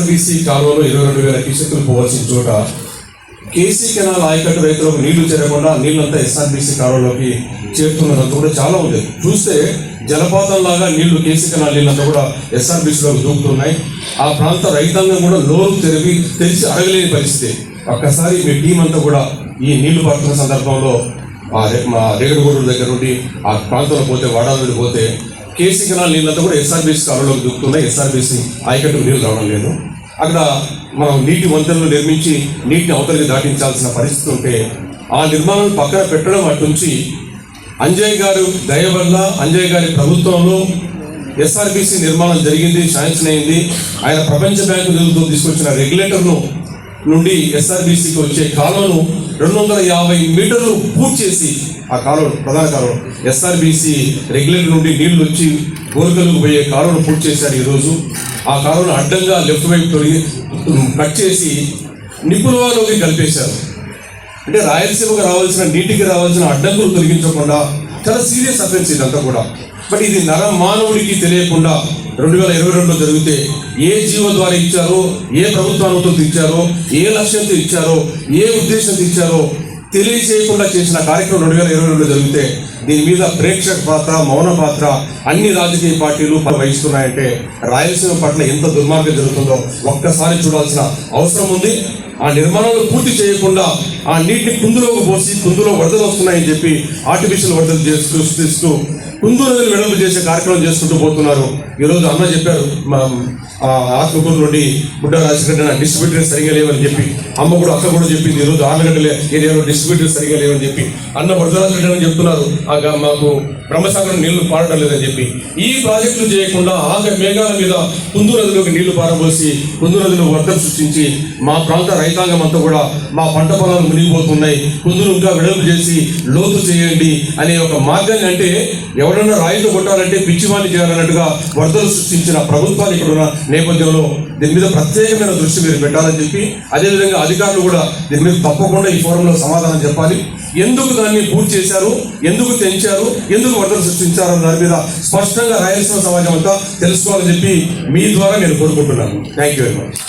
SRBC కాలువలో 22,000 క్యూసెక్కులు పోవాల్సిన చోట కేసీ కెనాల్ ఆయకట్టు రైతులకు నీళ్లు చేరకుండా నీళ్ళంతా ఎస్ఆర్బీసీ కాలువలోకి చేరుతున్నదంతా కూడా చాలా ఉంది. చూస్తే జలపాతంలాగా నీళ్లు కేసీ కెనాల్ నీళ్ళంతా కూడా ఎస్ఆర్బీసీలోకి దూకుతున్నాయి. ఆ ప్రాంత రైతాంగం కూడా నోరు తెలిసి అడగలేని పరిస్థితి. ఒక్కసారి మీ టీం అంతా కూడా ఈ నీళ్లు పడుతున్న సందర్భంలో మా రేగడగూడూరు దగ్గర నుండి ఆ ప్రాంతంలో పోతే వాడాల నుండి పోతే కేసీ కెనాల్ నీళ్ళంతా కూడా ఎస్ఆర్బీసీ కాలువలోకి దూకుతున్నాయి. ఎస్ఆర్బీసీ ఆయకట్టుకు నీళ్లు రావడం లేదు. అక్కడ మనం నీటి వంతెనలు నిర్మించి నీటిని అవతలికి దాటించాల్సిన పరిస్థితి ఉంటే ఆ నిర్మాణం పక్కన పెట్టడం అటుంచి అంజయ్ గారు దయ వల్ల అంజయ్ గారి ప్రభుత్వంలో ఎస్ఆర్బీసీ నిర్మాణం జరిగింది, శాంక్షన్ అయింది. ఆయన ప్రపంచ బ్యాంకు నిధులతో తీసుకొచ్చిన రెగ్యులేటర్ను నుండి ఎస్ఆర్బీసీకి వచ్చే కాలువను 250 మీటర్లు పూర్తి చేసి ఆ కాలువ ప్రధాన కాలువ ఎస్ఆర్బీసీ రెగ్యులేటర్ నుండి నీళ్లు వచ్చి గోరుకలకు పోయే కాలువను పూర్తి చేశారు. ఈరోజు ఆ కాలువను అడ్డంగా లెఫ్ట్ వైపు కట్ చేసి నిపుణులలోకి కలిపేశారు. అంటే రాయలసీమకు రావాల్సిన నీటికి రావాల్సిన అడ్డంకులు తొలగించకుండా చాలా సీరియస్ అఫెన్స్ ఇదంతా కూడా. బట్ ఇది మానవుడికి తెలియకుండా 2022లో జరిగితే ఏ జీవో ద్వారా ఇచ్చారో, ఏ ప్రభుత్వానుమతులతో ఇచ్చారో, ఏ లక్ష్యంతో ఇచ్చారో, ఏ ఉద్దేశంతో ఇచ్చారో తెలియజేయకుండా చేసిన కార్యక్రమం 2022లో జరిగితే దీని మీద ప్రేక్షక పాత్ర, మౌన పాత్ర అన్ని రాజకీయ పార్టీలు వహిస్తున్నాయంటే రాయలసీమ పట్ల ఎంత దుర్మార్గం జరుగుతుందో ఒక్కసారి చూడాల్సిన అవసరం ఉంది. ఆ నిర్మాణాలు పూర్తి చేయకుండా ఆ నీటిని కుందులోకి పోసి కుందులో వరదలు వస్తున్నాయని చెప్పి ఆర్టిఫిషియల్ వరదలు సృష్టిస్తూ కుందు నదులు వెడల్పు చేసే కార్యక్రమం చేసుకుంటూ పోతున్నారు. ఈరోజు అన్న చెప్పారు ఆత్మకూరు నుండి బుడ్డ రాజశేఖర డిస్ట్రిబ్యూటర్స్ సరిగా లేవని చెప్పి, అమ్మ కూడా అక్క కూడా చెప్పింది ఈరోజు ఆమెగడ్డ ఏరియాలో డిస్ట్రిబ్యూటర్స్ సరిగా లేవని చెప్పి, అన్న వరదరాజు అని చెప్తున్నారు మాకు బ్రహ్మసాగరం నీళ్లు పారడం లేదని చెప్పి. ఈ ప్రాజెక్టులు చేయకుండా మేఘాల మీద కుందు నదిలోకి నీళ్లు పారబోసి కుందు నదిలో వరదలు సృష్టించి మా ప్రాంత రైతాంగం అంతా కూడా మా పంట పొలాలు మునిగిపోతున్నాయి, కుందులు ఇంకా వెడల్పు చేసి లోతు చేయండి అనే ఒక మార్గాన్ని, అంటే ఎవరైనా రాయితో కొట్టాలంటే పిచ్చివాణి చేయాలన్నట్టుగా వరదలు సృష్టించిన ప్రభుత్వాలు ఇక్కడ ఉన్న నేపథ్యంలో దీని మీద ప్రత్యేకమైన దృష్టి మీరు పెట్టాలని చెప్పి, అదేవిధంగా అధికారులు కూడా దీని మీద తప్పకుండా ఈ ఫోరంలో సమాధానం చెప్పాలి. ఎందుకు దాన్ని పూర్తి చేశారు, ఎందుకు తెంచారు, ఎందుకు వరదలు సృష్టించారు దాని మీద స్పష్టంగా రాయలసీమ సమాజం అంతా తెలుసుకోవాలని చెప్పి మీ ద్వారా నేను కోరుకుంటున్నాను. Thank you very much.